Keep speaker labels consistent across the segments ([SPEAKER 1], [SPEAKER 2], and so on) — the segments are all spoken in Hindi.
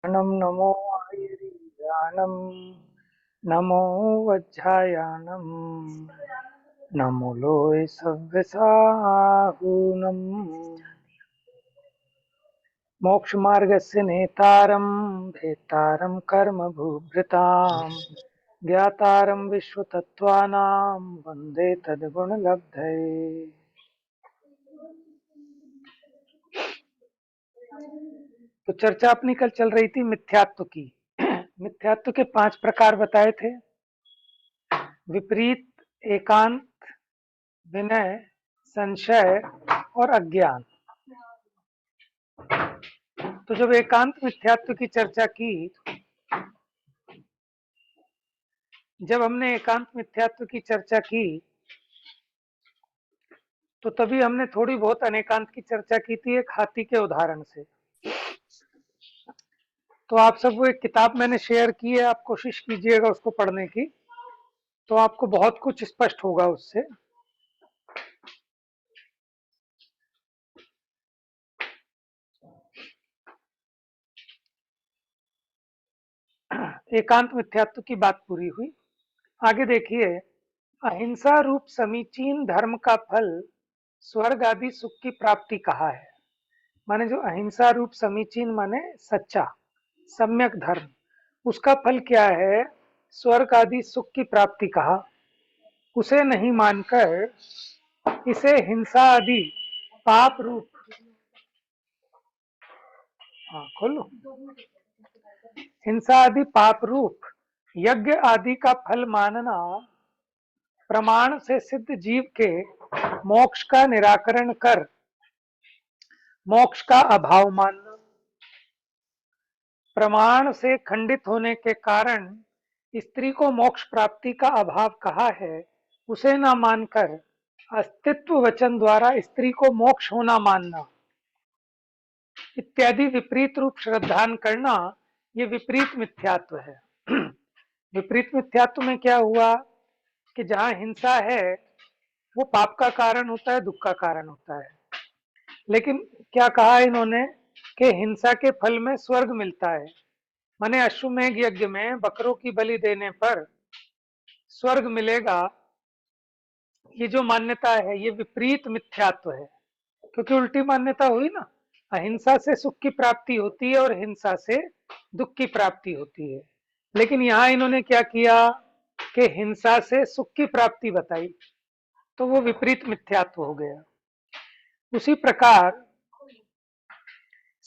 [SPEAKER 1] नमो आयुर्ज्ञानम नमो वज्रायाणम नमो लोय सव्यसाहूनम मोक्ष मार्गस्य नेतारं भेतारं कर्म भूभृतां ज्ञातारं विश्वतत्त्वानां वन्दे तद्गुणलब्धये। तो चर्चा अपनी कल चल रही थी मिथ्यात्व की। मिथ्यात्व के 5 प्रकार बताए थे: विपरीत, एकांत, विनय, संशय और अज्ञान। तो जब एकांत मिथ्यात्व की चर्चा की, जब हमने एकांत मिथ्यात्व की चर्चा की तो तभी हमने थोड़ी बहुत अनेकांत की चर्चा की थी एक हाथी के उदाहरण से। तो आप सब, वो एक किताब मैंने शेयर की है, आप कोशिश कीजिएगा उसको पढ़ने की, तो आपको बहुत कुछ स्पष्ट होगा उससे। एकांत मिथ्यात्व की बात पूरी हुई। आगे देखिए, अहिंसा रूप समीचीन धर्म का फल स्वर्ग आदि सुख की प्राप्ति कहा है। माने जो अहिंसा रूप समीचीन माने सच्चा सम्यक धर्म, उसका फल क्या है? स्वर्ग आदि सुख की प्राप्ति कहा। उसे नहीं मानकर इसे हिंसा आदि पाप रूप, खोलो, हिंसा आदि पाप रूप यज्ञ आदि का फल मानना, प्रमाण से सिद्ध जीव के मोक्ष का निराकरण कर मोक्ष का अभाव मानना, प्रमाण से खंडित होने के कारण स्त्री को मोक्ष प्राप्ति का अभाव कहा है, उसे न मानकर अस्तित्व वचन द्वारा स्त्री को मोक्ष होना मानना इत्यादि विपरीत रूप श्रद्धान करना, ये विपरीत मिथ्यात्व है। विपरीत मिथ्यात्व में क्या हुआ कि जहां हिंसा है वो पाप का कारण होता है, दुख का कारण होता है। लेकिन क्या कहा इन्होंने कि हिंसा के फल में स्वर्ग मिलता है, माने अश्वमेध यज्ञ में बकरों की बलि देने पर स्वर्ग मिलेगा। ये जो मान्यता है ये विपरीत मिथ्यात्व है, क्योंकि उल्टी मान्यता हुई ना। अहिंसा से सुख की प्राप्ति होती है और हिंसा से दुख की प्राप्ति होती है। लेकिन यहाँ इन्होंने क्या किया कि हिंसा से सुख की प्राप्ति बताई, तो वो विपरीत मिथ्यात्व हो गया। उसी प्रकार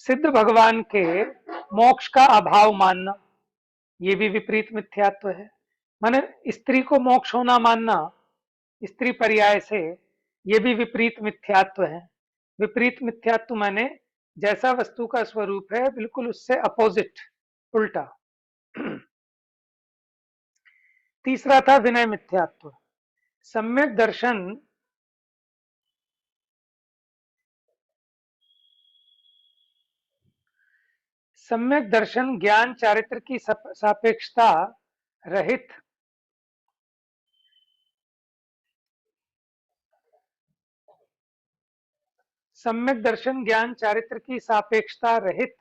[SPEAKER 1] सिद्ध भगवान के मोक्ष का अभाव मानना, ये भी विपरीत मिथ्यात्व है। माने स्त्री को मोक्ष होना मानना स्त्री पर्याय से, ये भी विपरीत मिथ्यात्व है। विपरीत मिथ्यात्व माने जैसा वस्तु का स्वरूप है बिल्कुल उससे अपोजिट, उल्टा। तीसरा था विनय मिथ्यात्व। सम्यक दर्शन सम्यक दर्शन ज्ञान चारित्र की सापेक्षता रहित सम्यक दर्शन ज्ञान चारित्र की सापेक्षता रहित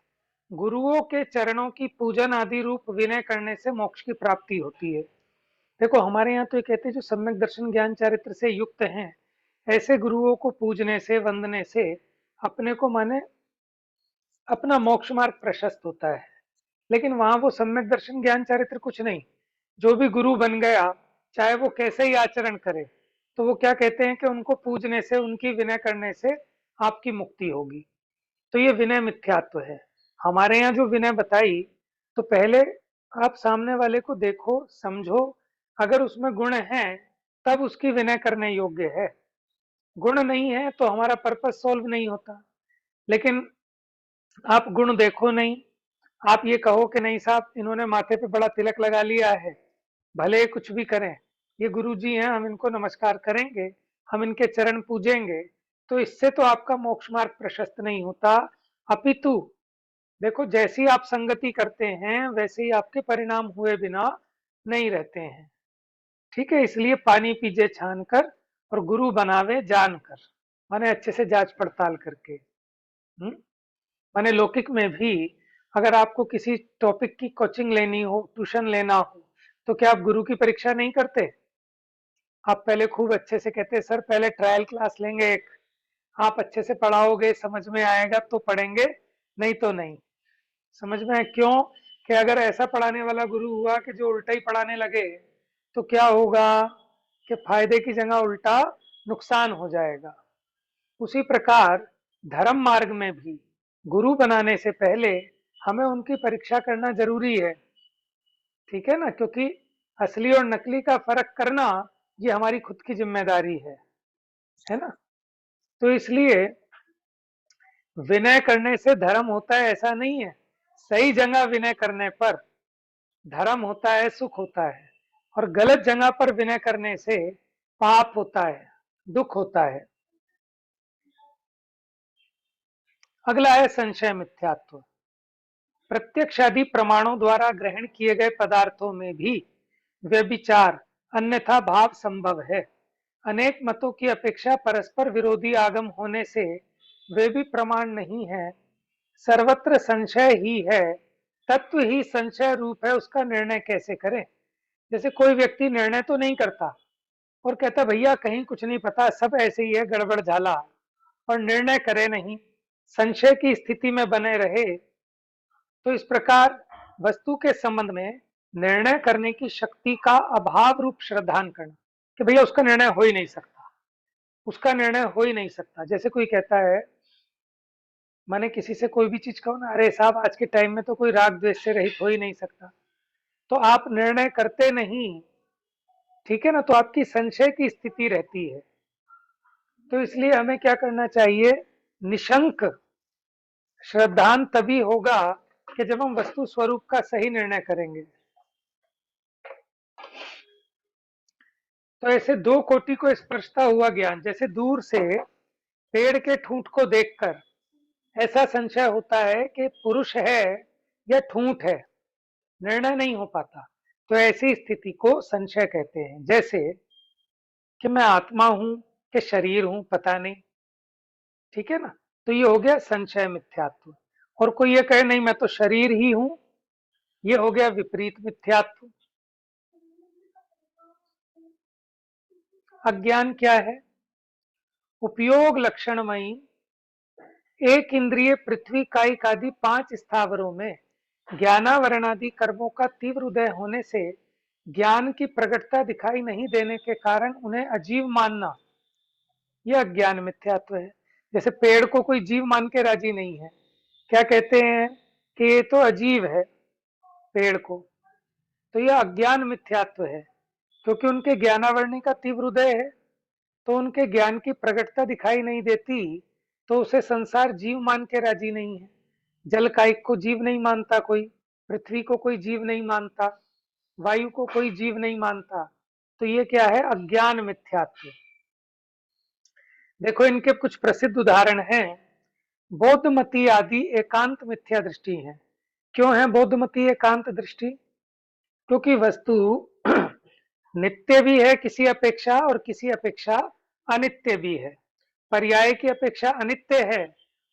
[SPEAKER 1] गुरुओं के चरणों की पूजन आदि रूप विनय करने से मोक्ष की प्राप्ति होती है। देखो हमारे यहाँ तो ये कहते हैं जो सम्यक दर्शन ज्ञान चारित्र से युक्त हैं, ऐसे गुरुओं को पूजने से, वंदने से अपने को माने अपना मोक्ष मार्ग प्रशस्त होता है। लेकिन वहां वो सम्यक दर्शन ज्ञान चारित्र कुछ नहीं, जो भी गुरु बन गया चाहे वो कैसे ही आचरण करे, तो वो क्या कहते हैं कि उनको पूजने से, उनकी विनय करने से आपकी मुक्ति होगी। तो ये विनय मिथ्यात्व है। हमारे यहाँ जो विनय बताई, तो पहले आप सामने वाले को देखो, समझो, अगर उसमें गुण है तब उसकी विनय करने योग्य है। गुण नहीं है तो हमारा पर्पस सॉल्व नहीं होता। लेकिन आप गुण देखो नहीं, आप ये कहो कि नहीं साहब इन्होंने माथे पे बड़ा तिलक लगा लिया है, भले कुछ भी करें, ये गुरु जी हैं, हम इनको नमस्कार करेंगे, हम इनके चरण पूजेंगे, तो इससे तो आपका मोक्ष मार्ग प्रशस्त नहीं होता। अपितु देखो, जैसी आप संगति करते हैं वैसे ही आपके परिणाम हुए बिना नहीं रहते हैं। ठीक है, इसलिए पानी पीजे छान कर और गुरु बनावे जान कर, माने अच्छे से जांच पड़ताल करके। माने लौकिक में भी अगर आपको किसी टॉपिक की कोचिंग लेनी हो, ट्यूशन लेना हो, तो क्या आप गुरु की परीक्षा नहीं करते? आप पहले खूब अच्छे से कहते सर पहले ट्रायल क्लास लेंगे एक, आप अच्छे से पढ़ाओगे, समझ में आएगा तो पढ़ेंगे, नहीं तो नहीं। समझ में है क्यों? कि अगर ऐसा पढ़ाने वाला गुरु हुआ कि जो उल्टा ही पढ़ाने लगे, तो क्या होगा कि फायदे की जगह उल्टा नुकसान हो जाएगा। उसी प्रकार धर्म मार्ग में भी गुरु बनाने से पहले हमें उनकी परीक्षा करना जरूरी है। ठीक है ना? क्योंकि असली और नकली का फर्क करना ये हमारी खुद की जिम्मेदारी है ना? तो इसलिए विनय करने से धर्म होता है ऐसा नहीं है। सही जगह विनय करने पर धर्म होता है, सुख होता है, और गलत जगह पर विनय करने से पाप होता है, दुख होता है। अगला है संशय मिथ्यात्व। प्रत्यक्ष आदि प्रमाणों द्वारा ग्रहण किए गए पदार्थों में भी व्यभिचार अन्यथा भाव संभव है। अनेक मतों की अपेक्षा परस्पर विरोधी आगम होने से वे भी प्रमाण नहीं है। सर्वत्र संशय ही है, तत्व ही संशय रूप है, उसका निर्णय कैसे करें? जैसे कोई व्यक्ति निर्णय तो नहीं करता और कहता भैया कहीं कुछ नहीं पता, सब ऐसे ही है, गड़बड़ झाला, और निर्णय करे नहीं, संशय की स्थिति में बने रहे। तो इस प्रकार वस्तु के संबंध में निर्णय करने की शक्ति का अभाव रूप श्रद्धान करना कि भैया उसका निर्णय हो ही नहीं सकता, उसका निर्णय हो ही नहीं सकता। जैसे कोई कहता है, मैंने किसी से कोई भी चीज कहो ना, अरे साहब आज के टाइम में तो कोई राग द्वेष से रहित हो ही नहीं सकता, तो आप निर्णय करते नहीं। ठीक है ना? तो आपकी संशय की स्थिति रहती है। तो इसलिए हमें क्या करना चाहिए? निशंक श्रद्धान तभी होगा कि जब हम वस्तु स्वरूप का सही निर्णय करेंगे। तो ऐसे दो कोटि को स्पर्शता हुआ ज्ञान, जैसे दूर से पेड़ के ठूंठ को देखकर ऐसा संशय होता है कि पुरुष है या ठूंठ है, निर्णय नहीं हो पाता, तो ऐसी स्थिति को संशय कहते हैं। जैसे कि मैं आत्मा हूं कि शरीर हूं, पता नहीं। ठीक है ना? तो ये हो गया संशय मिथ्यात्व। और कोई ये कहे नहीं मैं तो शरीर ही हूं, ये हो गया विपरीत मिथ्यात्व। अज्ञान क्या है? उपयोग लक्षणमयी एक इंद्रिय पृथ्वी कायिक आदि 5 स्थावरों में ज्ञानावरणादि कर्मों का तीव्र उदय होने से ज्ञान की प्रकटता दिखाई नहीं देने के कारण उन्हें अजीव मानना, यह अज्ञान मिथ्यात्व है। जैसे पेड़ को कोई जीव मान के राजी नहीं है, क्या कहते हैं कि ये तो अजीव है पेड़ को, तो यह अज्ञान मिथ्यात्व है। क्योंकि उनके ज्ञानावरणी का तीव्र उदय है, तो उनके ज्ञान की प्रकटता दिखाई नहीं देती, तो उसे संसार जीव मान के राजी नहीं है। जल कायिक को जीव नहीं मानता कोई, पृथ्वी को कोई जीव नहीं मानता, वायु को कोई जीव नहीं मानता। तो ये क्या है? अज्ञान मिथ्यात्व। देखो इनके कुछ प्रसिद्ध उदाहरण हैं। बौद्धमती आदि एकांत मिथ्या दृष्टि है। क्यों है बौद्धमती एकांत दृष्टि? क्योंकि वस्तु नित्य भी है किसी अपेक्षा, और किसी अपेक्षा अनित्य भी है। पर्याय की अपेक्षा अनित्य है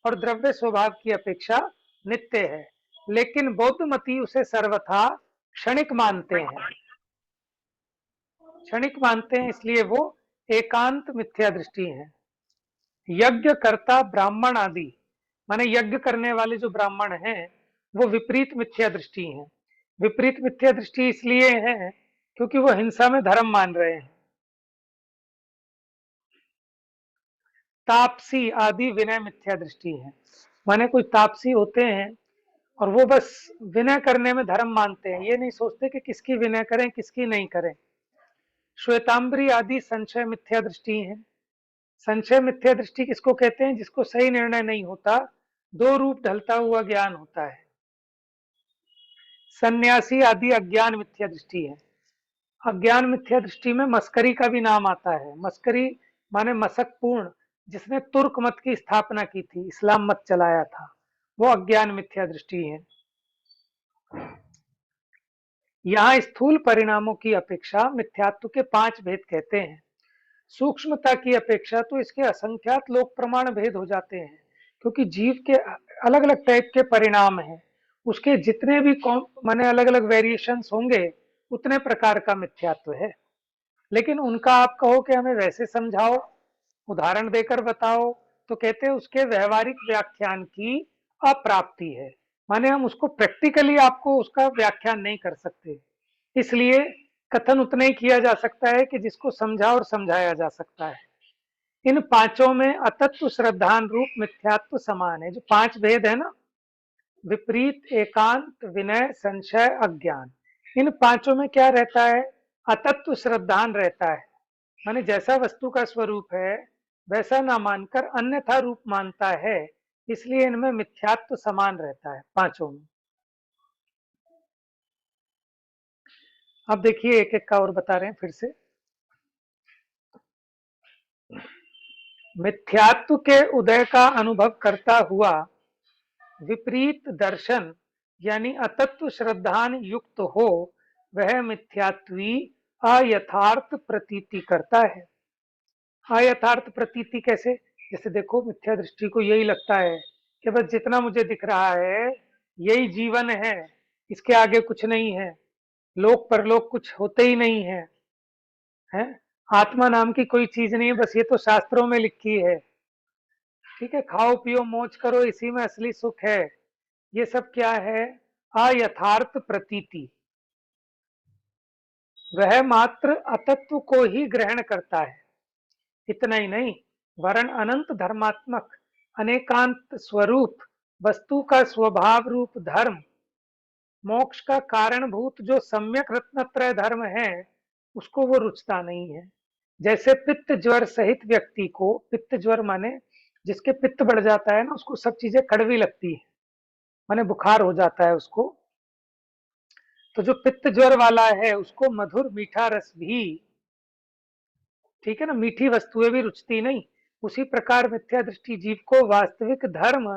[SPEAKER 1] और द्रव्य स्वभाव की अपेक्षा नित्य है, लेकिन बौद्धमती उसे सर्वथा क्षणिक मानते हैं। क्षणिक मानते हैं, इसलिए वो एकांत मिथ्या दृष्टि है। यज्ञ कर्ता ब्राह्मण आदि, माने यज्ञ करने वाले जो ब्राह्मण हैं, वो विपरीत मिथ्या दृष्टि हैं। विपरीत मिथ्या दृष्टि इसलिए है क्योंकि वो हिंसा में धर्म मान रहे हैं। तापसी आदि विनय मिथ्या दृष्टि है। माने कुछ तापसी होते हैं और वो बस विनय करने में धर्म मानते हैं, ये नहीं सोचते कि किसकी विनय करें किसकी नहीं करें। श्वेतांबरी आदि संशय मिथ्या दृष्टि है। संशय मिथ्या दृष्टि किसको कहते हैं? जिसको सही निर्णय नहीं होता, दो रूप ढलता हुआ ज्ञान होता है। सन्यासी आदि अज्ञान मिथ्या दृष्टि है। अज्ञान मिथ्या दृष्टि में मस्करी का भी नाम आता है। मस्करी माने मसक पूर्ण, जिसने तुर्क मत की स्थापना की थी, इस्लाम मत चलाया था, वो अज्ञान मिथ्या दृष्टि है। यहाँ स्थूल परिणामों की अपेक्षा मिथ्यात्व के 5 भेद कहते हैं। सूक्ष्मता की अपेक्षा तो इसके असंख्यात लोक प्रमाण भेद हो जाते हैं, क्योंकि जीव के अलग अलग टाइप के परिणाम हैं, उसके जितने भी माने अलग अलग वेरिएशंस होंगे उतने प्रकार का मिथ्यात्व है। लेकिन उनका आप कहो कि हमें वैसे समझाओ, उदाहरण देकर बताओ, तो कहते हैं उसके व्यवहारिक व्याख्यान की अप्राप्ति है। माने हम उसको प्रैक्टिकली आपको उसका व्याख्यान नहीं कर सकते, इसलिए कथन उतना ही किया जा सकता है कि जिसको समझा और समझाया जा सकता है। इन पांचों में अतत्व श्रद्धान रूप मिथ्यात्व समान है। जो पांच भेद है ना, विपरीत, एकांत, विनय, संशय, अज्ञान, इन पांचों में क्या रहता है? अतत्व श्रद्धान रहता है। माने जैसा वस्तु का स्वरूप है वैसा ना मानकर अन्यथा रूप मानता है, इसलिए इनमें मिथ्यात्व समान रहता है पांचों में। अब देखिए एक एक का और बता रहे हैं फिर से। मिथ्यात्व के उदय का अनुभव करता हुआ विपरीत दर्शन यानी अतत्व श्रद्धान युक्त हो, वह मिथ्यात्वी अयथार्थ प्रतीति करता है। अयथार्थ प्रतीति कैसे? जैसे देखो, मिथ्या दृष्टि को यही लगता है कि बस जितना मुझे दिख रहा है यही जीवन है, इसके आगे कुछ नहीं है, लोक परलोक कुछ होते ही नहीं है, है आत्मा नाम की कोई चीज नहीं है, बस ये तो शास्त्रों में लिखी है। ठीक है, खाओ पियो मौज करो, इसी में असली सुख है। ये सब क्या है? अयथार्थ प्रतीति। वह मात्र अतत्व को ही ग्रहण करता है। इतना ही नहीं, वरण अनंत धर्मात्मक अनेकांत स्वरूप वस्तु का स्वभाव रूप धर्म, मोक्ष का कारणभूत जो सम्यक रत्नत्रय धर्म है, उसको वो रुचता नहीं है। जैसे पित्त ज्वर सहित व्यक्ति को, पित्त ज्वर माने जिसके पित्त बढ़ जाता है ना, उसको सब चीजें कड़वी लगती है, माने बुखार हो जाता है उसको। तो जो पित्त ज्वर वाला है उसको मधुर मीठा रस भी, ठीक है ना, मीठी वस्तुएं भी रुचती नहीं। उसी प्रकार मिथ्या दृष्टि जीव को वास्तविक धर्म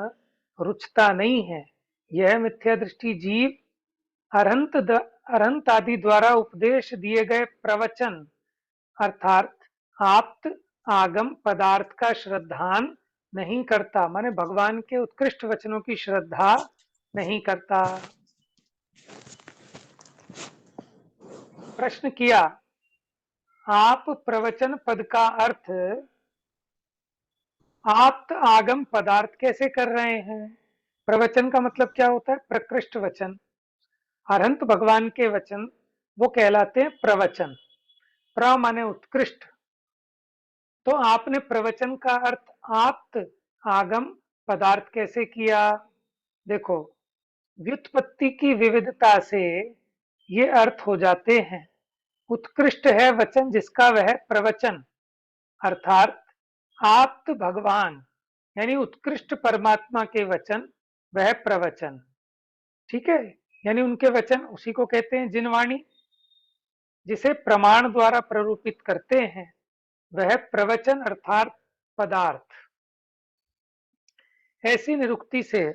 [SPEAKER 1] रुचता नहीं है। यह मिथ्या दृष्टि जीव अरहंत आदि द्वारा उपदेश दिए गए प्रवचन अर्थात आप्त आगम पदार्थ का श्रद्धान नहीं करता, माने भगवान के उत्कृष्ट वचनों की श्रद्धा नहीं करता। प्रश्न किया, आप प्रवचन पद का अर्थ आप्त आगम पदार्थ कैसे कर रहे हैं? प्रवचन का मतलब क्या होता है? प्रकृष्ट वचन। अरहंत भगवान के वचन वो कहलाते हैं प्रवचन। प्र माने उत्कृष्ट। तो आपने प्रवचन का अर्थ आप्त आगम पदार्थ कैसे किया? देखो, व्युत्पत्ति की विविधता से ये अर्थ हो जाते हैं। उत्कृष्ट है वचन जिसका वह प्रवचन, अर्थात आप्त भगवान यानी उत्कृष्ट परमात्मा के वचन वह प्रवचन। ठीक है, यानी उनके वचन उसी को कहते हैं जिनवाणी, जिसे प्रमाण द्वारा प्ररूपित करते हैं, वह प्रवचन अर्थात पदार्थ। ऐसी निरुक्ति से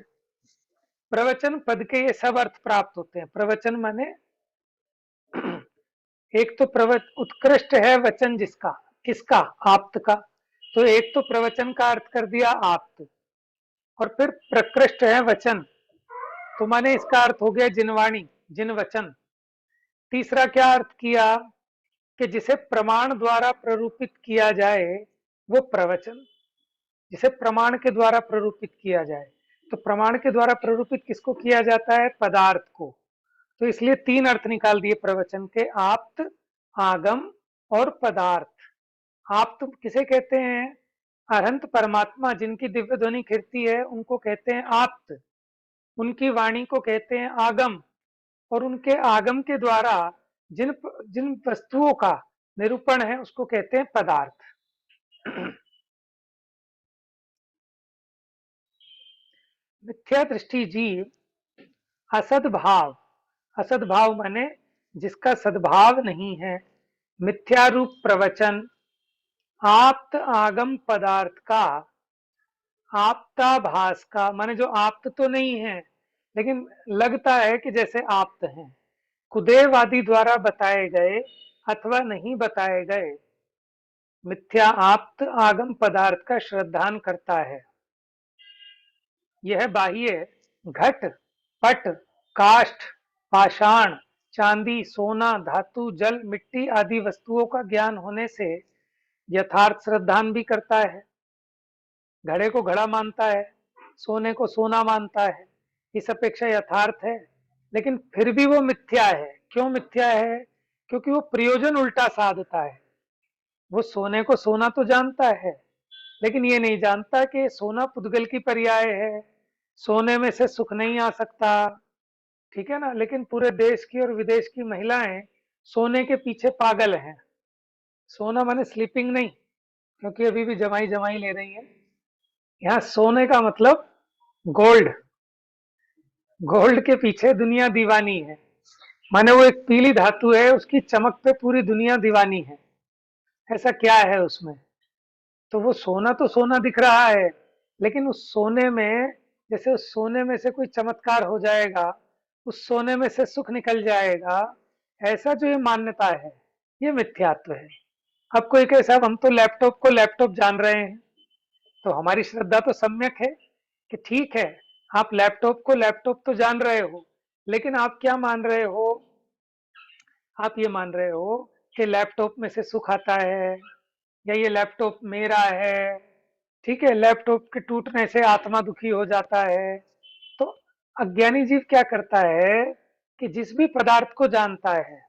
[SPEAKER 1] प्रवचन पद के ये सब अर्थ प्राप्त होते हैं। प्रवचन माने एक तो उत्कृष्ट है वचन जिसका, किसका? आप्त का। तो एक तो प्रवचन का अर्थ कर दिया आप्त, और फिर प्रकृष्ट है वचन, तो माने इसका अर्थ हो गया जिनवाणी, जिन वचन। तीसरा क्या अर्थ किया कि जिसे प्रमाण द्वारा प्ररूपित किया जाए वो प्रवचन, जिसे प्रमाण के द्वारा प्ररूपित किया जाए। तो प्रमाण के द्वारा प्ररूपित किसको किया जाता है? पदार्थ को। तो इसलिए तीन अर्थ निकाल दिए प्रवचन के, आप्त, आगम और पदार्थ। आप्त किसे कहते हैं? अरहंत परमात्मा जिनकी दिव्य ध्वनि खिरती है उनको कहते हैं आप्त, उनकी वाणी को कहते हैं आगम, और उनके आगम के द्वारा जिन जिन वस्तुओं का निरूपण है उसको कहते हैं पदार्थ। मिथ्या दृष्टि जीव असद्भाव, असद्भाव माने जिसका सद्भाव नहीं है, मिथ्या रूप प्रवचन आप्त आगम पदार्थ का आप्ताभास का, माने जो आप्त तो नहीं है लेकिन लगता है कि जैसे आप्त हैं, कुदेवादी द्वारा बताए गए अथवा नहीं बताए गए मिथ्या आप्त आगम पदार्थ का श्रद्धान करता है। यह बाह्य घट पट काष्ठ, पाषाण, चांदी, सोना, धातु, जल, मिट्टी आदि वस्तुओं का ज्ञान होने से यथार्थ श्रद्धान भी करता है। घड़े को घड़ा मानता है, सोने को सोना मानता है, इस अपेक्षा यथार्थ है, लेकिन फिर भी वो मिथ्या है। क्यों मिथ्या है? क्योंकि वो प्रयोजन उल्टा साधता है। वो सोने को सोना तो जानता है, लेकिन ये नहीं जानता कि सोना पुद्गल की पर्याय है, सोने में से सुख नहीं आ सकता। ठीक है ना? लेकिन पूरे देश की और विदेश की महिलाएं सोने के पीछे पागल हैं। सोना माने स्लीपिंग नहीं, क्योंकि अभी भी जमाई जमाई ले रही है। यहाँ सोने का मतलब गोल्ड। गोल्ड के पीछे दुनिया दीवानी है। माने वो एक पीली धातु है, उसकी चमक पे पूरी दुनिया दीवानी है। ऐसा क्या है उसमें? तो वो सोना तो सोना दिख रहा है, लेकिन उस सोने में, जैसे उस सोने में से कोई चमत्कार हो जाएगा, उस सोने में से सुख निकल जाएगा, ऐसा जो ये मान्यता है, ये मिथ्यात्व है। अब कोई कहे साहब हम तो लैपटॉप को लैपटॉप जान रहे हैं, तो हमारी श्रद्धा तो सम्यक है कि ठीक है, आप लैपटॉप को लैपटॉप तो जान रहे हो, लेकिन आप क्या मान रहे हो? आप ये मान रहे हो कि लैपटॉप में से सुख आता है, या ये लैपटॉप मेरा है। ठीक है, लैपटॉप के टूटने से आत्मा दुखी हो जाता है। तो अज्ञानी जीव क्या करता है कि जिस भी पदार्थ को जानता है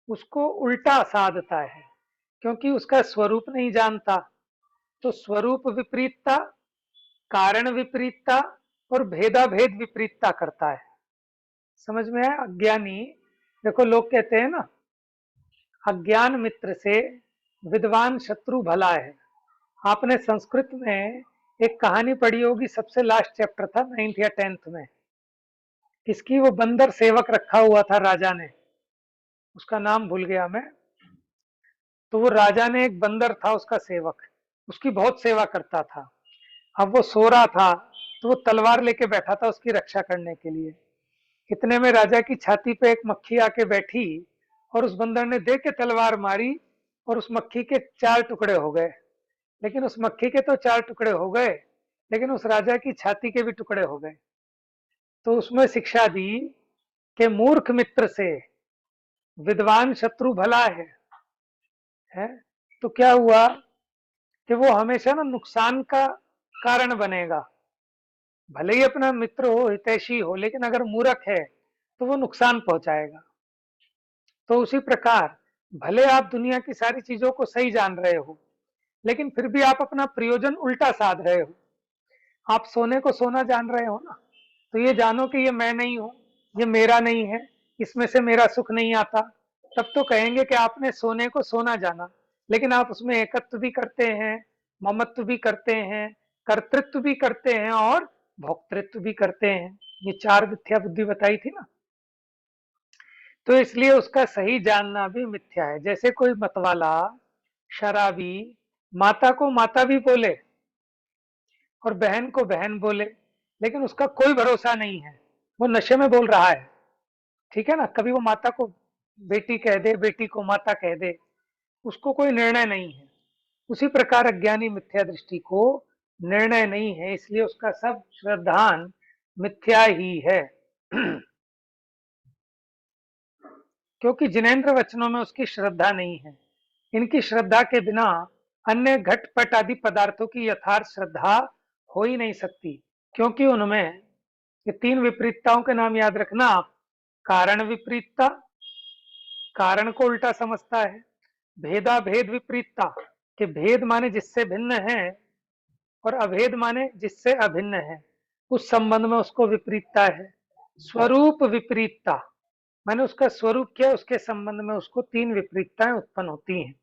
[SPEAKER 1] उसको उल्टा साधता है, क्योंकि उसका स्वरूप नहीं जानता। तो स्वरूप विपरीतता, कारण विपरीतता और भेदा भेद विपरीतता करता है। समझ में है? अज्ञानी, देखो लोग कहते हैं ना, अज्ञान मित्र से विद्वान शत्रु भला है। आपने संस्कृत में एक कहानी पढ़ी होगी, सबसे लास्ट चैप्टर था 9th या 10th में। किसकी? वो बंदर सेवक रखा हुआ था राजा ने, उसका नाम भूल गया मैं। तो वो राजा ने एक बंदर था उसका सेवक, उसकी बहुत सेवा करता था। अब वो सो रहा था, तो वो तलवार लेके बैठा था उसकी रक्षा करने के लिए। इतने में राजा की छाती पे एक मक्खी आके बैठी, और उस बंदर ने देख के तलवार मारी, और उस मक्खी के 4 टुकड़े हो गए। लेकिन उस मक्खी के तो 4 टुकड़े हो गए, लेकिन उस राजा की छाती के भी टुकड़े हो गए। तो उसमें शिक्षा दी कि मूर्ख मित्र से विद्वान शत्रु भला है? तो क्या हुआ कि वो हमेशा ना नुकसान का कारण बनेगा। भले ही अपना मित्र हो, हितैषी हो, लेकिन अगर मूर्ख है तो वो नुकसान पहुंचाएगा। तो उसी प्रकार भले आप दुनिया की सारी चीजों को सही जान रहे हो, लेकिन फिर भी आप अपना प्रयोजन उल्टा साध रहे हो। आप सोने को सोना जान रहे हो ना, तो ये जानो कि ये मैं नहीं हूं, ये मेरा नहीं है, इसमें से मेरा सुख नहीं आता। तब तो कहेंगे कि आपने सोने को सोना जाना, लेकिन आप उसमें एकत्व भी करते हैं, ममत्व भी करते हैं, कर्तृत्व भी करते हैं और भोक्तृत्व भी करते हैं। ये 4 मिथ्या बुद्धि बताई थी ना। तो इसलिए उसका सही जानना भी मिथ्या है। जैसे कोई मतवाला, शराबी माता को माता भी बोले और बहन को बहन बोले, लेकिन उसका कोई भरोसा नहीं है, वो नशे में बोल रहा है। ठीक है ना? कभी वो माता को बेटी कह दे, बेटी को माता कह दे, उसको कोई निर्णय नहीं है। उसी प्रकार अज्ञानी मिथ्या दृष्टि को निर्णय नहीं है, इसलिए उसका सब श्रद्धान मिथ्या ही है। क्योंकि जिनेंद्र वचनों में उसकी श्रद्धा नहीं है। इनकी श्रद्धा के बिना अन्य घटपट आदि पदार्थों की यथार्थ श्रद्धा हो ही नहीं सकती, क्योंकि उनमें ये 3 विपरीतताओं के नाम याद रखना आप। कारण विपरीतता, कारण को उल्टा समझता है। भेदा भेद विपरीतता, कि भेद माने जिससे भिन्न है, और अभेद माने जिससे अभिन्न है, उस संबंध में उसको विपरीतता है। स्वरूप विपरीतता, माने उसका स्वरूप क्या है, उसके संबंध में उसको 3 विपरीतताएं उत्पन्न होती हैं।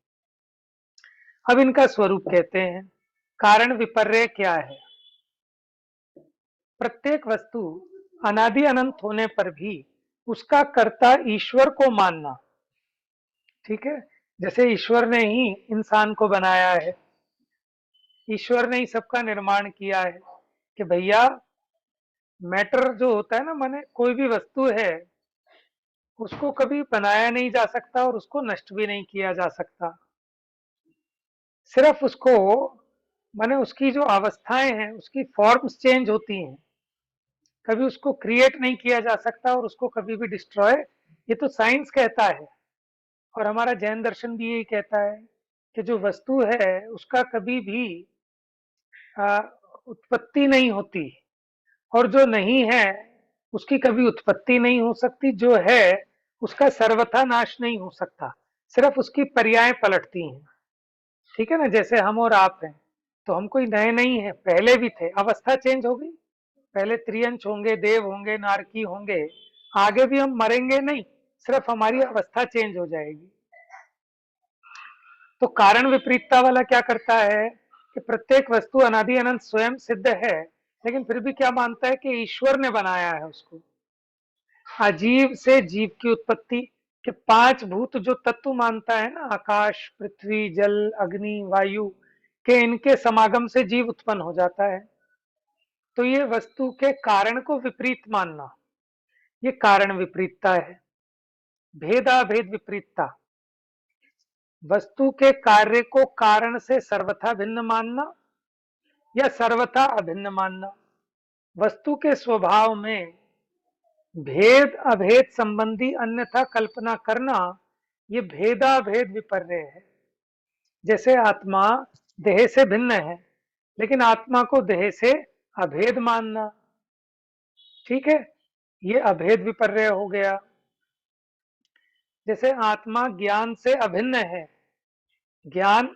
[SPEAKER 1] अब इनका स्वरूप कहते हैं। कारण विपर्य क्या है? प्रत्येक वस्तु अनादि अनंत होने पर भी उसका कर्ता ईश्वर को मानना। ठीक है? जैसे ईश्वर ने ही इंसान को बनाया है, ईश्वर ने ही सबका निर्माण किया है, कि भैया मैटर जो होता है ना, माने कोई भी वस्तु है, उसको कभी बनाया नहीं जा सकता और उसको नष्ट भी नहीं किया जा सकता। सिर्फ उसको, माने उसकी जो अवस्थाएं हैं, उसकी फॉर्म्स चेंज होती हैं। कभी उसको क्रिएट नहीं किया जा सकता और उसको कभी भी डिस्ट्रॉय, ये तो साइंस कहता है। और हमारा जैन दर्शन भी यही कहता है कि जो वस्तु है उसका कभी भी आ, उत्पत्ति नहीं होती, और जो नहीं है उसकी कभी उत्पत्ति नहीं हो सकती, जो है उसका सर्वथा नाश नहीं हो सकता, सिर्फ उसकी पर्याय पलटती हैं। ठीक है ना, जैसे हम और आप हैं, तो हम कोई नए नहीं है, पहले भी थे, अवस्था चेंज हो गई। पहले त्रियंश होंगे, देव होंगे, नारकी होंगे, आगे भी हम मरेंगे नहीं, सिर्फ हमारी अवस्था चेंज हो जाएगी। तो कारण विपरीतता वाला क्या करता है कि प्रत्येक वस्तु अनादि अनंत स्वयं सिद्ध है, लेकिन फिर भी क्या मानता है कि ईश्वर ने बनाया है उसको। अजीव से जीव की उत्पत्ति के पांच भूत जो तत्व मानता है ना, आकाश, पृथ्वी, जल, अग्नि, वायु, के इनके समागम से जीव उत्पन्न हो जाता है। तो ये वस्तु के कारण को विपरीत मानना, ये कारण विपरीतता है। भेदाभेद विपरीतता, वस्तु के कार्य को कारण से सर्वथा भिन्न मानना या सर्वथा अभिन्न मानना। वस्तु के स्वभाव में भेद अभेद संबंधी अन्यथा कल्पना करना, ये भेदाभेद विपर्य है। जैसे आत्मा देह से भिन्न है, लेकिन आत्मा को देह से अभेद मानना, ठीक है, ये अभेद विपर्य हो गया। जैसे आत्मा ज्ञान से अभिन्न है, ज्ञान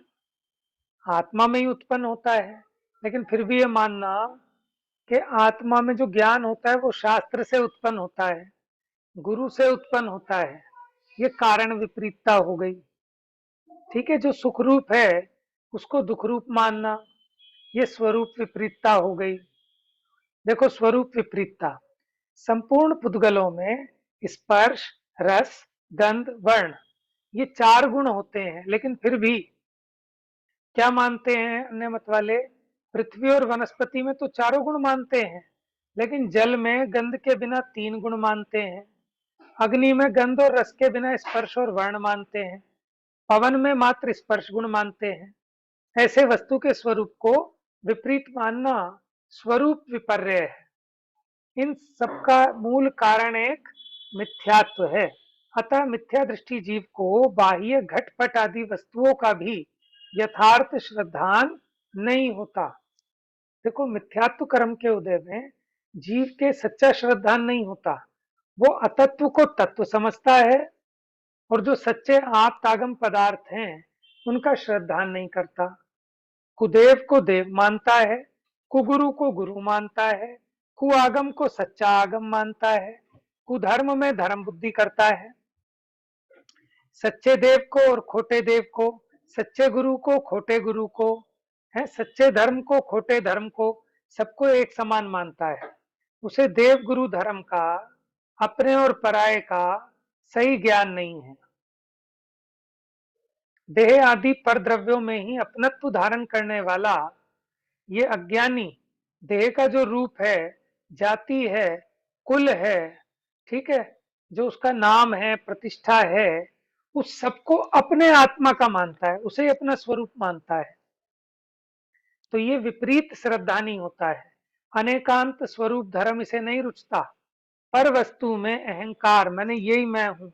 [SPEAKER 1] आत्मा में ही उत्पन्न होता है, लेकिन फिर भी ये मानना कि आत्मा में जो ज्ञान होता है वो शास्त्र से उत्पन्न होता है, गुरु से उत्पन्न होता है, ये कारण विपरीतता हो गई। ठीक है, जो सुख रूप है उसको दुख रूप मानना, ये स्वरूप विपरीतता हो गई। देखो, स्वरूप विपरीतता, संपूर्ण पुद्गलों में स्पर्श, रस, गंध, वर्ण, ये चार गुण होते हैं, लेकिन फिर भी क्या मानते हैं अन्य मत वाले, पृथ्वी और वनस्पति में तो चारों गुण मानते हैं, लेकिन जल में गंध के बिना तीन गुण मानते हैं, अग्नि में गंध और रस के बिना स्पर्श और वर्ण मानते हैं, पवन में मात्र स्पर्श गुण मानते हैं। ऐसे वस्तु के स्वरूप को विपरीत मानना स्वरूप विपर्य है। इन सबका मूल कारण एक मिथ्यात्व है। अतः मिथ्या दृष्टि जीव को बाह्य घटपट आदि वस्तुओं का भी यथार्थ श्रद्धान नहीं होता। देखो, मिथ्यात्व कर्म के उदय में जीव के सच्चा श्रद्धान नहीं होता, वो अतत्व को तत्व समझता है, और जो सच्चे आप तागम पदार्थ हैं उनका श्रद्धान नहीं करता। कुदेव को देव मानता है, कुगुरु को गुरु मानता है, कुआगम को सच्चा आगम मानता है, कुधर्म में धर्म बुद्धि करता है। सच्चे देव को और खोटे देव को, सच्चे गुरु को खोटे गुरु को, है सच्चे धर्म को खोटे धर्म को, सबको एक समान मानता है। उसे देव गुरु धर्म का, अपने और पराये का सही ज्ञान नहीं है। देह आदि पर द्रव्यों में ही अपनत्व धारण करने वाला ये अज्ञानी देह का जो रूप है, जाति है, कुल है, ठीक है, जो उसका नाम है, प्रतिष्ठा है, उस सबको अपने आत्मा का मानता है, उसे अपना स्वरूप मानता है। तो ये विपरीत श्रद्धानी होता है। अनेकांत स्वरूप धर्म इसे नहीं रुचता। पर वस्तु में अहंकार, मैंने यही मैं हूं,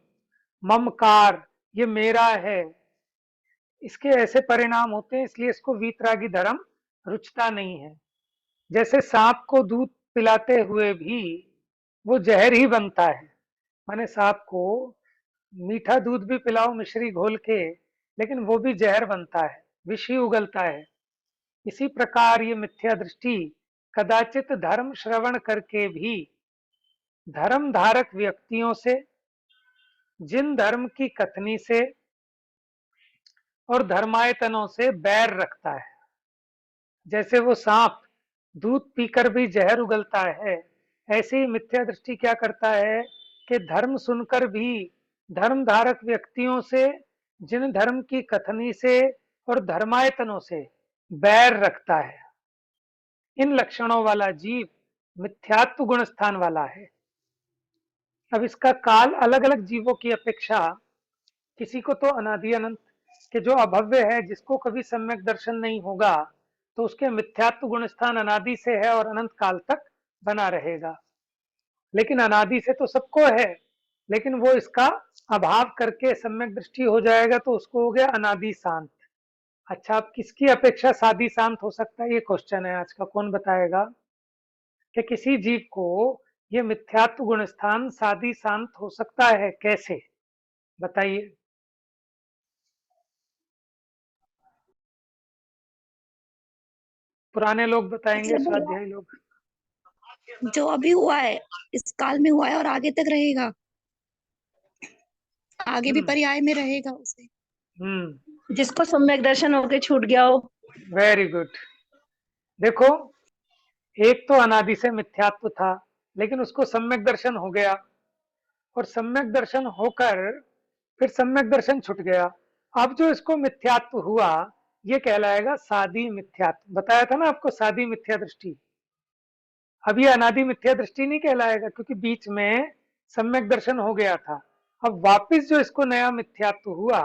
[SPEAKER 1] ममकार, ये मेरा है, इसके ऐसे परिणाम होते हैं, इसलिए इसको वीतरागी धर्म रुचता नहीं है। जैसे सांप को दूध पिलाते हुए भी वो जहर ही बनता है। माने सांप को मीठा दूध भी पिलाओ मिश्री घोल के, लेकिन वो भी जहर बनता है, विष ही उगलता है। इसी प्रकार ये मिथ्या दृष्टि कदाचित धर्म श्रवण करके भी धर्म धारक व्यक्तियों से, जिन धर्म की कथनी से और धर्मायतनों से बैर रखता है। जैसे वो सांप दूध पीकर भी जहर उगलता है, ऐसे ही मिथ्या दृष्टि क्या करता है कि धर्म सुनकर भी धर्म धारक व्यक्तियों से, जिन धर्म की कथनी से और धर्मायतनों से बैर रखता है। इन लक्षणों वाला जीव मिथ्यात्व गुण स्थान वाला है। अब इसका काल अलग अलग जीवों की अपेक्षा, किसी को तो अनादि अनंत के जो अभव्य है, जिसको कभी सम्यक दर्शन नहीं होगा, तो उसके मिथ्यात्व गुण स्थान अनादि से है और अनंत काल तक बना रहेगा। लेकिन अनादि से तो सबको है, लेकिन वो इसका अभाव करके सम्यक दृष्टि हो जाएगा तो उसको हो गया अनादि शांत। अच्छा, अब किसकी अपेक्षा सादी शांत हो सकता है, ये क्वेश्चन है आज का। कौन बताएगा कि किसी जीव को ये मिथ्यात्व गुण स्थान सादी शांत हो सकता है, कैसे? बताइए। पुराने लोग बताएंगे,
[SPEAKER 2] मतलब भैया,
[SPEAKER 1] स्वाध्यायी लोग।
[SPEAKER 2] जो अभी हुआ है इस काल में हुआ है और आगे तक रहेगा, आगे भी
[SPEAKER 1] हम्म।
[SPEAKER 2] पर्याय में रहेगा उसे,
[SPEAKER 1] हम्म।
[SPEAKER 2] जिसको सम्यक दर्शन होके छूट गया हो।
[SPEAKER 1] Very good. देखो, एक तो अनादि से मिथ्यात्व था, लेकिन उसको सम्यक दर्शन हो गया, और सम्यक दर्शन होकर फिर सम्यक दर्शन छूट गया। अब जो इसको मिथ्यात्व हुआ, ये कहलाएगा सादी मिथ्यात्व। बताया था ना आपको, सादी मिथ्या दृष्टि। अब ये अनादि मिथ्या दृष्टि नहीं कहलाएगा, क्योंकि बीच में सम्यक दर्शन हो गया था। अब वापिस जो इसको नया मिथ्यात्व हुआ,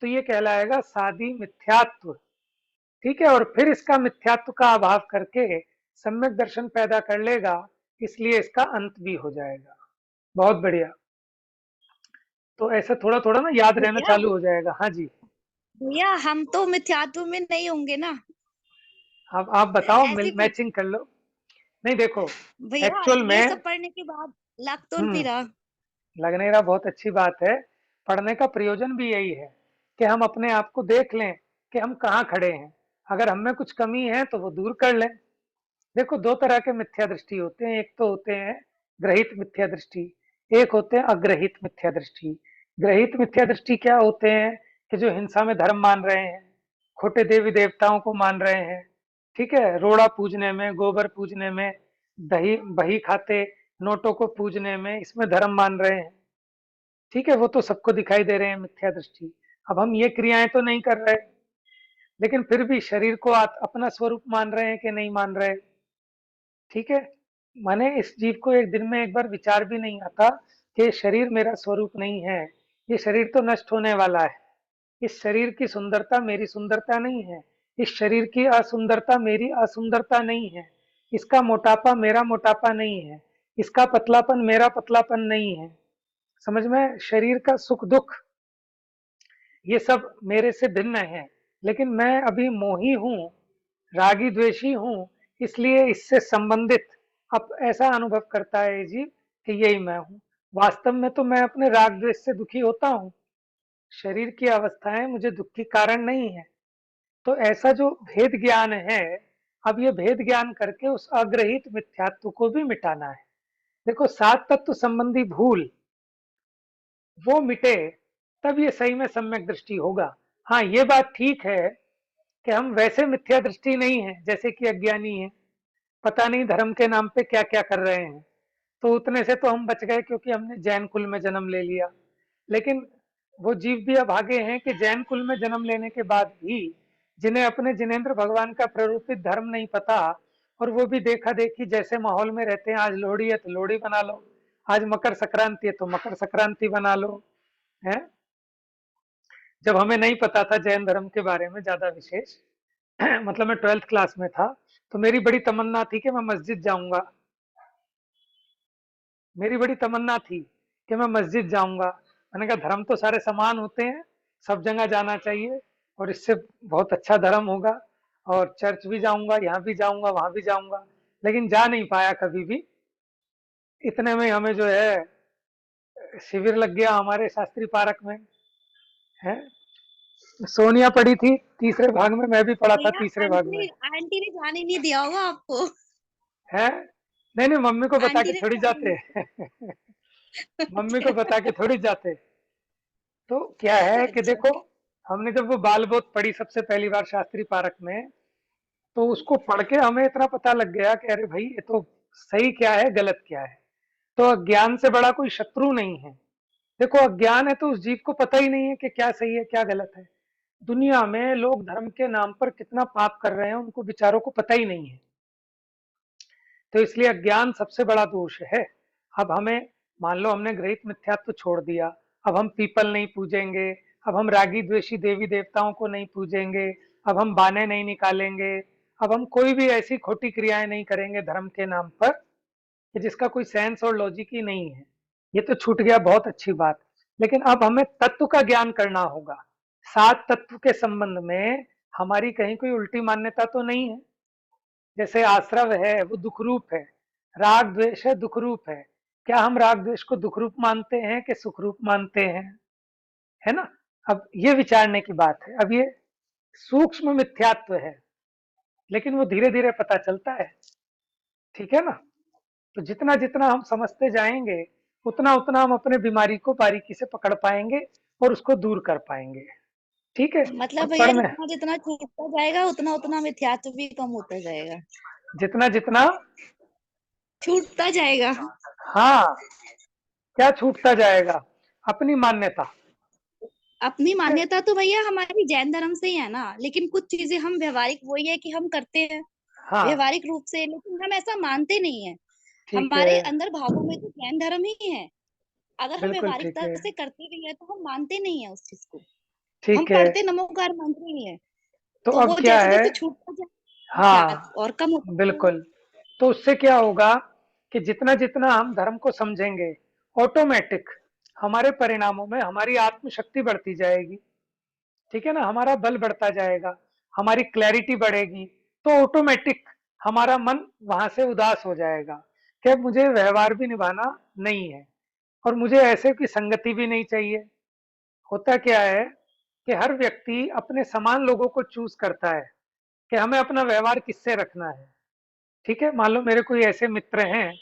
[SPEAKER 1] तो ये कहलाएगा सादी मिथ्यात्व। ठीक है, और फिर इसका मिथ्यात्व का अभाव करके सम्यक दर्शन पैदा कर लेगा, इसलिए इसका अंत भी हो जाएगा। बहुत बढ़िया। तो ऐसा थोड़ा थोड़ा ना याद रहना
[SPEAKER 2] भैया,
[SPEAKER 1] चालू हो जाएगा। हाँ जी।
[SPEAKER 2] भैया हम तो मिथ्यात्व में नहीं होंगे ना?
[SPEAKER 1] अब आप बताओ,
[SPEAKER 2] ऐसे ही पूछ।
[SPEAKER 1] मैचिंग कर लो। नहीं देखो,
[SPEAKER 2] भैया
[SPEAKER 1] एक्चुअल
[SPEAKER 2] ये
[SPEAKER 1] में।
[SPEAKER 2] सब पढ़ने के बाद लग तो नहीं
[SPEAKER 1] हम्म।
[SPEAKER 2] रहा।
[SPEAKER 1] लग नहीं रहा, बहुत अच्छी बात है। पढ़ने का प्रयोजन भी यही है कि हम अपने आप को देख लें कि हम कहाँ खड़े हैं। अगर हम में कुछ कमी है तो वो दूर कर लें। देखो, दो तरह के मिथ्या दृष्टि होते हैं। एक तो होते हैं ग्रहित मिथ्या दृष्टि, एक होते हैं अग्रहित मिथ्या दृष्टि। ग्रहित मिथ्या दृष्टि क्या होते हैं कि जो हिंसा में धर्म मान रहे हैं, खोटे देवी देवताओं को मान रहे हैं, ठीक है, रोड़ा पूजने में, गोबर पूजने में, दही बही खाते नोटों को पूजने में, इसमें धर्म मान रहे हैं। ठीक है, वो तो सबको दिखाई दे रहे हैं मिथ्या दृष्टि। अब हम ये क्रियाएं तो नहीं कर रहे, लेकिन फिर भी शरीर को अपना स्वरूप मान रहे हैं कि नहीं मान रहे। ठीक है, माने इस जीव को एक दिन में एक बार विचार भी नहीं आता कि शरीर मेरा स्वरूप नहीं है, ये शरीर तो नष्ट होने वाला है। इस शरीर की सुंदरता मेरी सुंदरता नहीं है, इस शरीर की असुंदरता मेरी असुंदरता नहीं है, इसका मोटापा मेरा मोटापा नहीं है, इसका पतलापन मेरा पतलापन नहीं है। समझ में? शरीर का सुख दुख ये सब मेरे से भिन्न है, लेकिन मैं अभी मोही हूँ, रागी द्वेषी हूँ, इसलिए इससे संबंधित अब ऐसा अनुभव करता है ये जीव कि यही मैं हूँ। वास्तव में तो मैं अपने राग द्वेष से दुखी होता हूँ, शरीर की अवस्थाएं मुझे दुख की कारण नहीं है। तो ऐसा जो भेद ज्ञान है, अब ये भेद ज्ञान करके उस अग्रहित मिथ्यात्व को भी मिटाना है। देखो, सात तत्व संबंधी भूल वो मिटे, तब ये सही में सम्यक दृष्टि होगा। हाँ, ये बात ठीक है कि हम वैसे मिथ्या दृष्टि नहीं है जैसे कि अज्ञानी है, पता नहीं धर्म के नाम पे क्या क्या कर रहे हैं। तो उतने से तो हम बच गए, क्योंकि हमने जैन कुल में जन्म ले लिया। लेकिन वो जीव भी अभागे हैं कि जैन कुल में जन्म लेने के बाद भी जिन्हें अपने जिनेन्द्र भगवान का प्ररूपित धर्म नहीं पता, और वो भी देखा देखी जैसे माहौल में रहते हैं। आज लोहड़ी है तो लोहड़ी बना लो, आज मकर संक्रांति है तो मकर संक्रांति बना लो, है। जब हमें नहीं पता था जैन धर्म के बारे में ज्यादा विशेष, मतलब मैं 12th क्लास में था, तो मेरी बड़ी तमन्ना थी कि मैं मस्जिद जाऊंगा। मेरी बड़ी तमन्ना थी कि मैं मस्जिद जाऊंगा। मैंने कहा धर्म तो सारे समान होते हैं, सब जगह जाना चाहिए, और इससे बहुत अच्छा धर्म होगा। और चर्च भी जाऊंगा, यहाँ भी जाऊंगा, वहां भी जाऊंगा, लेकिन जा नहीं पाया कभी भी। इतने में हमें जो है शिविर लग गया हमारे शास्त्री पार्क में, है। सोनिया पढ़ी थी तीसरे भाग में, मैं भी पढ़ा था
[SPEAKER 2] भैया
[SPEAKER 1] तीसरे भाग
[SPEAKER 2] आंटी
[SPEAKER 1] में,
[SPEAKER 2] ने आंटी ने जाने नहीं दिया होगा आपको।
[SPEAKER 1] है। नहीं नहीं, मम्मी को बता
[SPEAKER 2] आंटी
[SPEAKER 1] के
[SPEAKER 2] ने
[SPEAKER 1] थोड़ी
[SPEAKER 2] जाने
[SPEAKER 1] जाते।
[SPEAKER 2] नहीं
[SPEAKER 1] मम्मी को बता के थोड़ी जाते। तो क्या है कि
[SPEAKER 2] अच्छा।
[SPEAKER 1] देखो, हमने जब वो बाल बोध पढ़ी सबसे पहली बार शास्त्री पार्क में, तो उसको पढ़ के हमें इतना पता लग गया कि अरे भाई, ये तो सही क्या है गलत क्या है। तो अज्ञान से बड़ा कोई शत्रु नहीं है। देखो, अज्ञान है तो उस जीव को पता ही नहीं है कि क्या सही है क्या गलत है। दुनिया में लोग धर्म के नाम पर कितना पाप कर रहे हैं, उनको बेचारों को पता ही नहीं है। तो इसलिए अज्ञान सबसे बड़ा दोष है। अब हमें, मान लो हमने ग्रहित मिथ्यात्व छोड़ दिया, अब हम पीपल नहीं पूजेंगे, अब हम रागी द्वेषी देवी देवताओं को नहीं पूजेंगे, अब हम बाने नहीं निकालेंगे, अब हम कोई भी ऐसी खोटी क्रियाएं नहीं करेंगे धर्म के नाम पर, कि जिसका कोई सेंस और लॉजिक ही नहीं है, ये तो छूट गया, बहुत अच्छी बात। लेकिन अब हमें तत्व का ज्ञान करना होगा। सात तत्व के संबंध में हमारी कहीं कोई उल्टी मान्यता तो नहीं है। जैसे आश्रव है वो दुख रूप है, राग द्वेष है दुख रूप है। क्या हम राग द्वेष को दुख रूप मानते हैं कि सुख रूप मानते हैं? है ना? अब ये विचारने की बात है। अब ये सूक्ष्म मिथ्यात्व है, लेकिन वो धीरे धीरे पता चलता है। ठीक है ना? तो जितना जितना हम समझते जाएंगे, उतना उतना हम अपने बीमारी को बारीकी से पकड़ पाएंगे और उसको दूर कर पाएंगे। ठीक है? और
[SPEAKER 2] मतलब भैया
[SPEAKER 1] पढ़ में
[SPEAKER 2] जितना जितना छूटता जाएगा उतना उतना मिथ्यात्व भी कम होता जाएगा।
[SPEAKER 1] जितना जितना,
[SPEAKER 2] छूटता जाएगा।
[SPEAKER 1] हाँ, क्या छूटता जाएगा? अपनी मान्यता।
[SPEAKER 2] अपनी
[SPEAKER 1] ठीक है?
[SPEAKER 2] मान्यता तो भैया हमारी जैन धर्म से ही है ना, लेकिन कुछ चीजें हम व्यवहारिक वही है कि हम करते हैं
[SPEAKER 1] हाँ,
[SPEAKER 2] व्यवहारिक रूप से, लेकिन हम ऐसा मानते नहीं है।
[SPEAKER 1] ठीक है,
[SPEAKER 2] हमारे अंदर भावों में तो जैन धर्म ही है। अगर हम
[SPEAKER 1] बिल्कुल ठीक
[SPEAKER 2] व्यवहारिकता
[SPEAKER 1] है,
[SPEAKER 2] से करते भी है तो हम मानते नहीं है उस चीज को। हम
[SPEAKER 1] ठीक है।
[SPEAKER 2] पढ़ते नमोकार मंत्र ही है।
[SPEAKER 1] तो
[SPEAKER 2] तो
[SPEAKER 1] अब
[SPEAKER 2] वो
[SPEAKER 1] क्या
[SPEAKER 2] जैसे
[SPEAKER 1] है?
[SPEAKER 2] जैसे छूटता जाए
[SPEAKER 1] हाँ,
[SPEAKER 2] मिथ्यात्व और कम होता जाएगा।
[SPEAKER 1] बिल्कुल। तो उससे क्या होगा कि जितना जितना हम धर्म को समझेंगे, ऑटोमेटिक हमारे परिणामों में हमारी आत्मशक्ति बढ़ती जाएगी। ठीक है ना? हमारा बल बढ़ता जाएगा, हमारी क्लैरिटी बढ़ेगी। तो ऑटोमेटिक हमारा मन वहां से उदास हो जाएगा कि अब मुझे व्यवहार भी निभाना नहीं है और मुझे ऐसे की संगति भी नहीं चाहिए। होता क्या है कि हर व्यक्ति अपने समान लोगों को चूज करता है कि हमें अपना व्यवहार किससे रखना है। ठीक है? मान लो मेरे कोई ऐसे मित्र हैं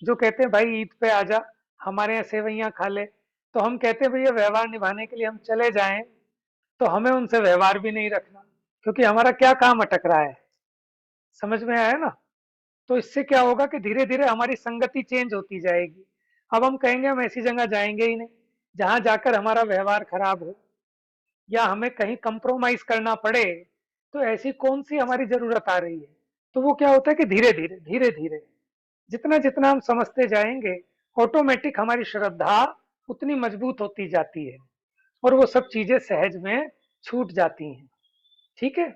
[SPEAKER 1] जो कहते हैं भाई ईद पे आजा, हमारे यहाँ सेवैयां खा ले। तो हम कहते हैं भैया व्यवहार निभाने के लिए हम चले जाएं, तो हमें उनसे व्यवहार भी नहीं रखना, क्योंकि हमारा क्या काम अटक रहा है। समझ में आया ना? तो इससे क्या होगा कि धीरे धीरे हमारी संगति चेंज होती जाएगी। अब हम कहेंगे हम ऐसी जगह जाएंगे ही नहीं जहां जाकर हमारा व्यवहार खराब हो या हमें कहीं कंप्रोमाइज करना पड़े। तो ऐसी कौन सी हमारी जरूरत आ रही है? तो वो क्या होता है कि धीरे धीरे जितना जितना हम समझते जाएंगे, ऑटोमेटिक हमारी श्रद्धा उतनी मजबूत होती जाती है और वो सब चीजें सहज में छूट जाती हैं। ठीक है?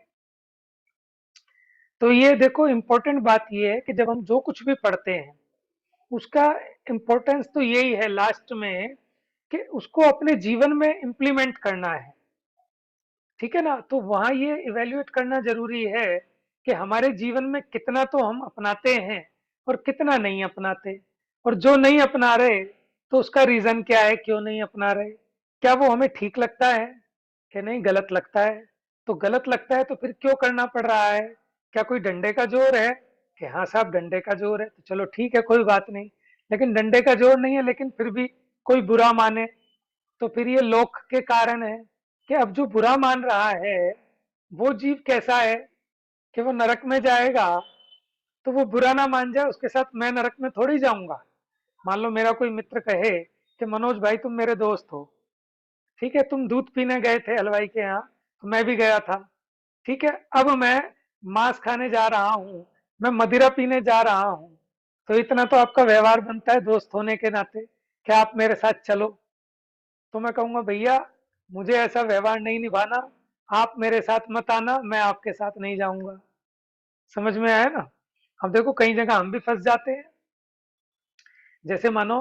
[SPEAKER 1] तो ये देखो, इंपॉर्टेंट बात ये है कि जब हम जो कुछ भी पढ़ते हैं उसका इम्पोर्टेंस तो यही है लास्ट में कि उसको अपने जीवन में इम्प्लीमेंट करना है। ठीक है ना? तो वहां ये इवेल्युएट करना जरूरी है कि हमारे जीवन में कितना तो हम अपनाते हैं और कितना नहीं अपनाते। और जो नहीं अपना रहे, तो उसका रीजन क्या है, क्यों नहीं अपना रहे? क्या वो हमें ठीक लगता है कि नहीं गलत लगता है? तो गलत लगता है तो फिर क्यों करना पड़ रहा है? क्या कोई डंडे का जोर है कि हाँ साहब डंडे का जोर है तो चलो ठीक है कोई बात नहीं। लेकिन डंडे का जोर नहीं है लेकिन फिर भी कोई बुरा माने, तो फिर ये लोक के कारण है कि अब जो बुरा मान रहा है वो जीव कैसा है कि वो नरक में जाएगा। तो वो बुरा ना मान जाए, उसके साथ मैं नरक में थोड़ी जाऊंगा। मान लो मेरा कोई मित्र कहे कि मनोज भाई तुम मेरे दोस्त हो, ठीक है, तुम दूध पीने गए थे हलवाई के यहाँ, तो मैं भी गया था। ठीक है, अब मैं मांस खाने जा रहा हूँ, मैं मदिरा पीने जा रहा हूँ, तो इतना तो आपका व्यवहार बनता है दोस्त होने के नाते, क्या आप मेरे साथ चलो? तो मैं कहूंगा भैया मुझे ऐसा व्यवहार नहीं निभाना, आप मेरे साथ मत आना, मैं आपके साथ नहीं जाऊंगा। समझ में आया ना? अब देखो कई जगह हम भी फंस जाते हैं। जैसे मानो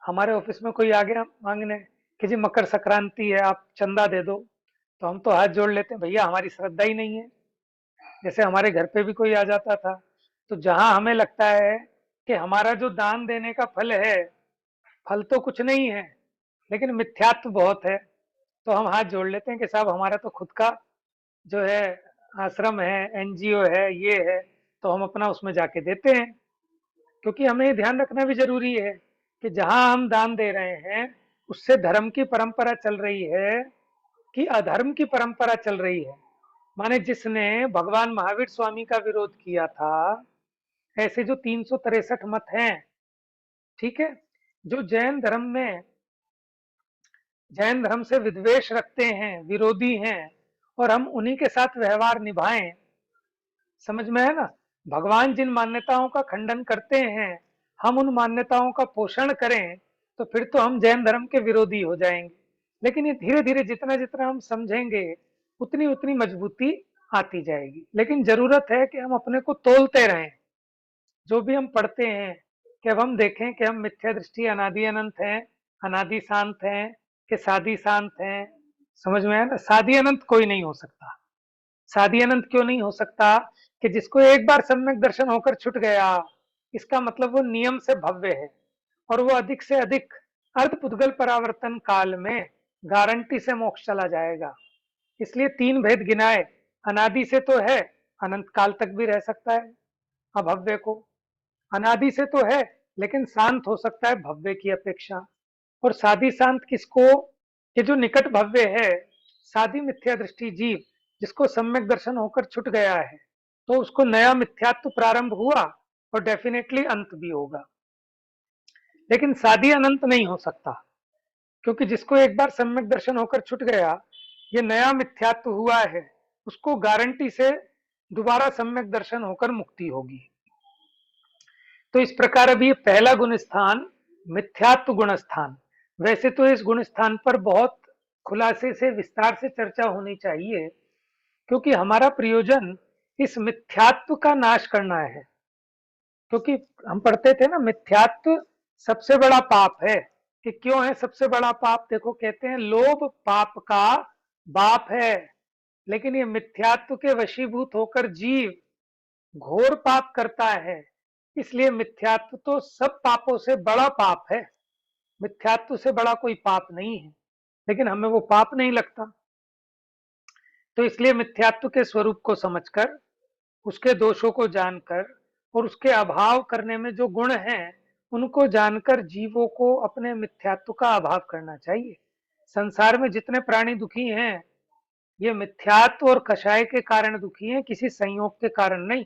[SPEAKER 1] हमारे ऑफिस में कोई आ गया मांगने कि जी मकर संक्रांति है आप चंदा दे दो, तो हम तो हाथ जोड़ लेते हैं, भैया हमारी श्रद्धा ही नहीं है। जैसे हमारे घर पे भी कोई आ जाता था, तो जहां हमें लगता है कि हमारा जो दान देने का फल है, फल तो कुछ नहीं है लेकिन मिथ्यात्व बहुत है, तो हम हाथ जोड़ लेते हैं कि साहब हमारा तो खुद का जो है आश्रम है, एनजीओ है, ये है, तो हम अपना उसमें जाके देते हैं। क्योंकि हमें ये ध्यान रखना भी जरूरी है कि जहां हम दान दे रहे हैं उससे धर्म की परंपरा चल रही है कि अधर्म की परंपरा चल रही है। माने जिसने भगवान महावीर स्वामी का विरोध किया था, ऐसे जो 363 मत हैं, ठीक है, जो जैन धर्म से विद्वेष रखते हैं, विरोधी हैं, और हम उन्हीं के साथ व्यवहार निभाएं। समझ में है ना? भगवान जिन मान्यताओं का खंडन करते हैं, हम उन मान्यताओं का पोषण करें, तो फिर तो हम जैन धर्म के विरोधी हो जाएंगे। लेकिन ये धीरे धीरे जितना जितना हम समझेंगे, उतनी उतनी मजबूती आती जाएगी। लेकिन जरूरत है कि हम अपने को तोलते रहें। जो भी हम पढ़ते हैं कि अब हम देखें कि हम मिथ्या दृष्टि अनादि अनंत हैं, अनादि शांत हैं, कि सादी शांत हैं। समझ में आया ना? सादी अनंत कोई नहीं हो सकता। सादी अनंत क्यों नहीं हो सकता? कि जिसको एक बार सम्यक दर्शन होकर छूट गया, इसका मतलब वो नियम से भव्य है, और वो अधिक से अधिक अर्धपुद्गल परावर्तन काल में गारंटी से मोक्ष चला जाएगा। इसलिए तीन भेद गिनाए। अनादि से तो है, अनंत काल तक भी रह सकता है अभव्य को। अनादि से तो है, लेकिन शांत हो सकता है भव्य की अपेक्षा। और सादी शांत किसको? कि जो निकट भव्य है, सादी मिथ्या दृष्टि जीव, जिसको सम्यक दर्शन होकर छूट गया है, तो उसको नया मिथ्यात्व प्रारंभ हुआ और डेफिनेटली अंत भी होगा। लेकिन सादी अनंत नहीं हो सकता, क्योंकि जिसको एक बार सम्यक दर्शन होकर छूट गया, ये नया मिथ्यात्व हुआ है, उसको गारंटी से दोबारा सम्यक दर्शन होकर मुक्ति होगी। तो इस प्रकार अभी पहला गुण स्थान मिथ्यात्व गुण स्थान। वैसे तो इस गुण स्थान पर बहुत खुलासे से विस्तार से चर्चा होनी चाहिए, क्योंकि हमारा प्रयोजन इस मिथ्यात्व का नाश करना है। क्योंकि हम पढ़ते थे ना, मिथ्यात्व सबसे बड़ा पाप है। कि क्यों है सबसे बड़ा पाप? देखो, कहते हैं लोभ पाप का बाप है। लेकिन ये मिथ्यात्व के वशीभूत होकर जीव घोर पाप करता है। इसलिए मिथ्यात्व तो सब पापों से बड़ा पाप है। मिथ्यात्व से बड़ा कोई पाप नहीं है, लेकिन हमें वो पाप नहीं लगता। तो इसलिए मिथ्यात्व के स्वरूप को समझकर, उसके दोषों को जानकर और उसके अभाव करने में जो गुण हैं, उनको जानकर जीवों को अपने मिथ्यात्व का अभाव करना चाहिए। संसार में जितने प्राणी दुखी हैं, ये मिथ्यात्व और कषाय के कारण दुखी हैं, किसी संयोग के कारण नहीं।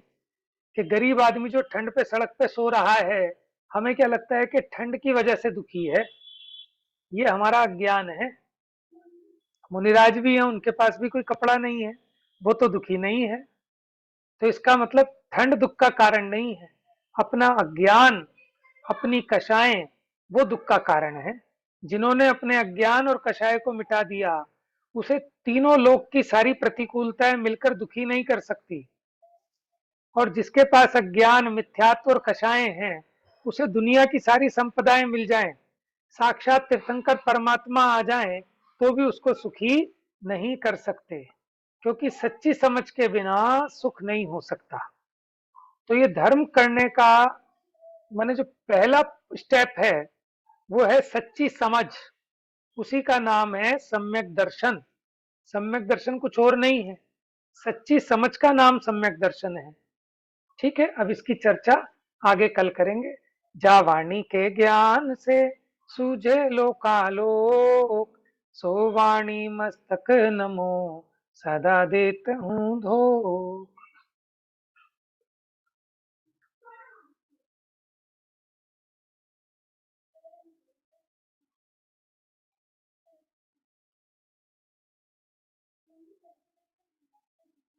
[SPEAKER 1] कि गरीब आदमी जो ठंड पे सड़क पे सो रहा है, हमें क्या लगता है कि ठंड की वजह से दुखी है? ये हमारा अज्ञान है। मुनिराज भी हैं, उनके पास भी कोई कपड़ा नहीं है, वो तो दुखी नहीं है। तो इसका मतलब ठंड दुख का कारण नहीं है, अपना अज्ञान, अपनी कषाएं, वो दुख का कारण है। जिन्होंने अपने अज्ञान और कषाय को मिटा दिया, उसे तीनों लोक की सारी प्रतिकूलताएं मिलकर दुखी नहीं कर सकती। और जिसके पास अज्ञान, मिथ्यात्व और कषाएं हैं, उसे दुनिया की सारी संपदाएं मिल जाएं, साक्षात तीर्थंकर परमात्मा आ जाएं, तो भी उसको सुखी नहीं कर सकते। क्योंकि सच्ची समझ के बिना सुख नहीं हो सकता। तो ये धर्म करने का माने जो पहला स्टेप है, वो है सच्ची समझ। उसी का नाम है सम्यक दर्शन। सम्यक दर्शन कुछ और नहीं है, सच्ची समझ का नाम सम्यक दर्शन है। ठीक है, अब इसकी चर्चा आगे कल करेंगे। जा वाणी के ज्ञान से सूझे लोकालोक, सो वाणी मस्तक नमो सदा देत हूँ धो।